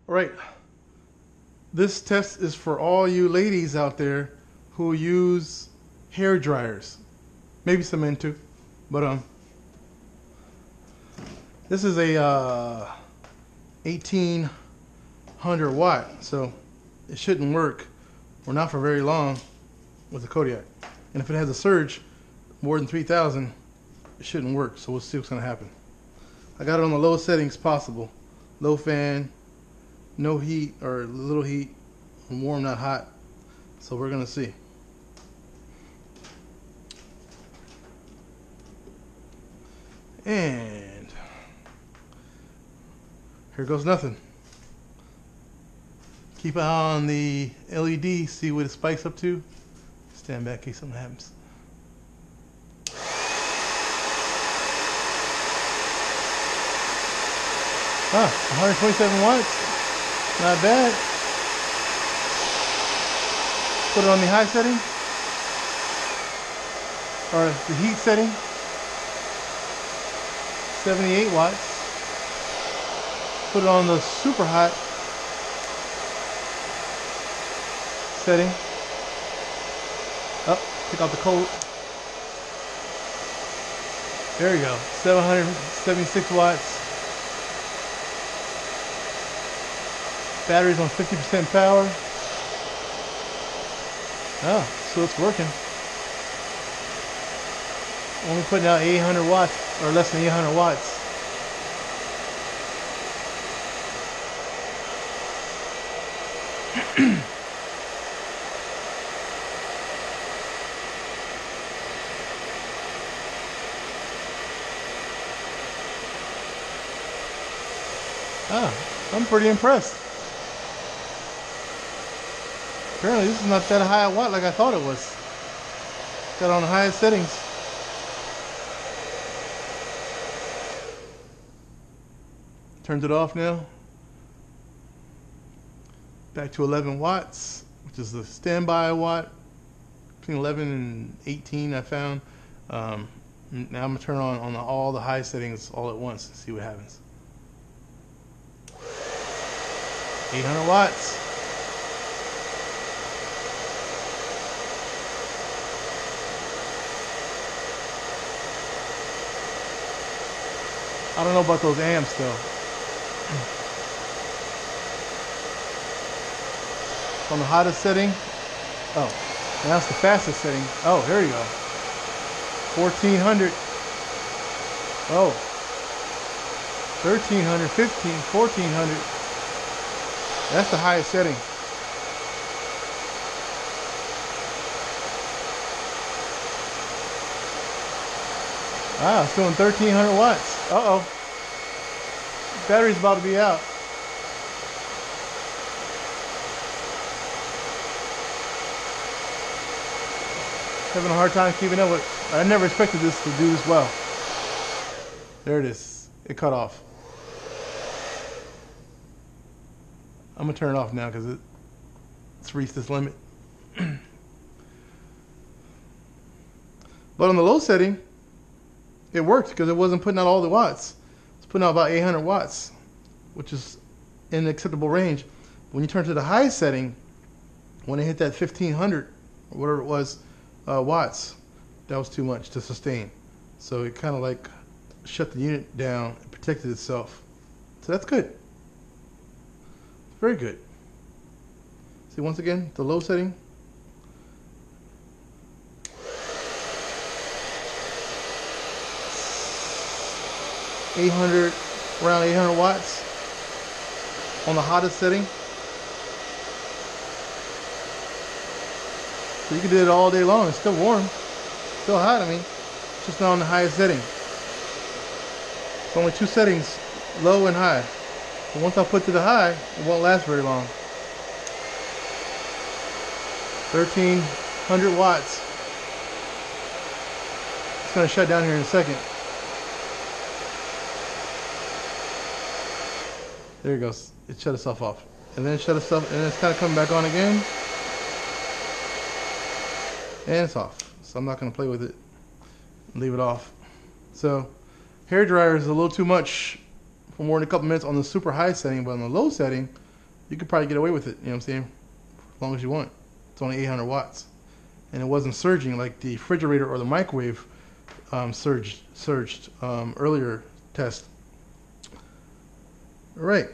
All right, this test is for all you ladies out there who use hair dryers. Maybe some men too, but this is a 1800 watt, so it shouldn't work, or not for very long, with the Kodiak. And if it has a surge more than 3000, it shouldn't work. So we'll see what's gonna happen. I got it on the lowest settings possible. Low fan, no heat, or little heat, warm, not hot. So we're gonna see. And here goes nothing. Keep an eye on the LED, see what it spikes up to. Stand back in case something happens. Ah, 127 watts. Not bad. Put it on the high setting, or the heat setting. 78 watts. Put it on the super hot setting. Up, take out the cold. There you go. 776 watts. Battery's on 50% power. Oh, so it's working. Only putting out 800 watts, or less than 800 watts. Ah, I'm pretty impressed. Apparently this is not that high a watt like I thought it was. Got it on the highest settings. Turned it off now. Back to 11 watts, which is the standby watt. Between 11 and 18 I found. Now I'm gonna turn on all the high settings all at once and see what happens. 800 watts. I don't know about those amps though. On the hottest setting. Oh, that's the fastest setting. Oh, here we go. 1400. Oh. 1300, 15, 1400. That's the highest setting. Ah, it's doing 1300 watts. Uh-oh. Battery's about to be out. Having a hard time keeping up with. I never expected this to do this well. There it is. It cut off. I'm gonna turn it off now because it's reached this limit. But on the low setting, it worked because it wasn't putting out all the watts. It's putting out about 800 watts, which is in the acceptable range. When you turn to the high setting, when it hit that 1500 or whatever it was watts, that was too much to sustain. So it kind of like shut the unit down and protected itself. So that's good. Very good. See, once again, the low setting. Around 800 watts on the hottest setting. So you can do it all day long. It's still warm, still hot. I mean, it's just not on the highest setting. It's only two settings, low and high. But once I put to the high, it won't last very long. 1300 watts. It's going to shut down here in a second. There it goes. It shut itself off. And then it shut itself, and it's kind of coming back on again. And it's off. So I'm not going to play with it. Leave it off. So, hair dryer is a little too much for more than a couple minutes on the super high setting, but on the low setting, you could probably get away with it. You know what I'm saying? As long as you want. It's only 800 watts, and it wasn't surging like the refrigerator or the microwave surged earlier test. All right.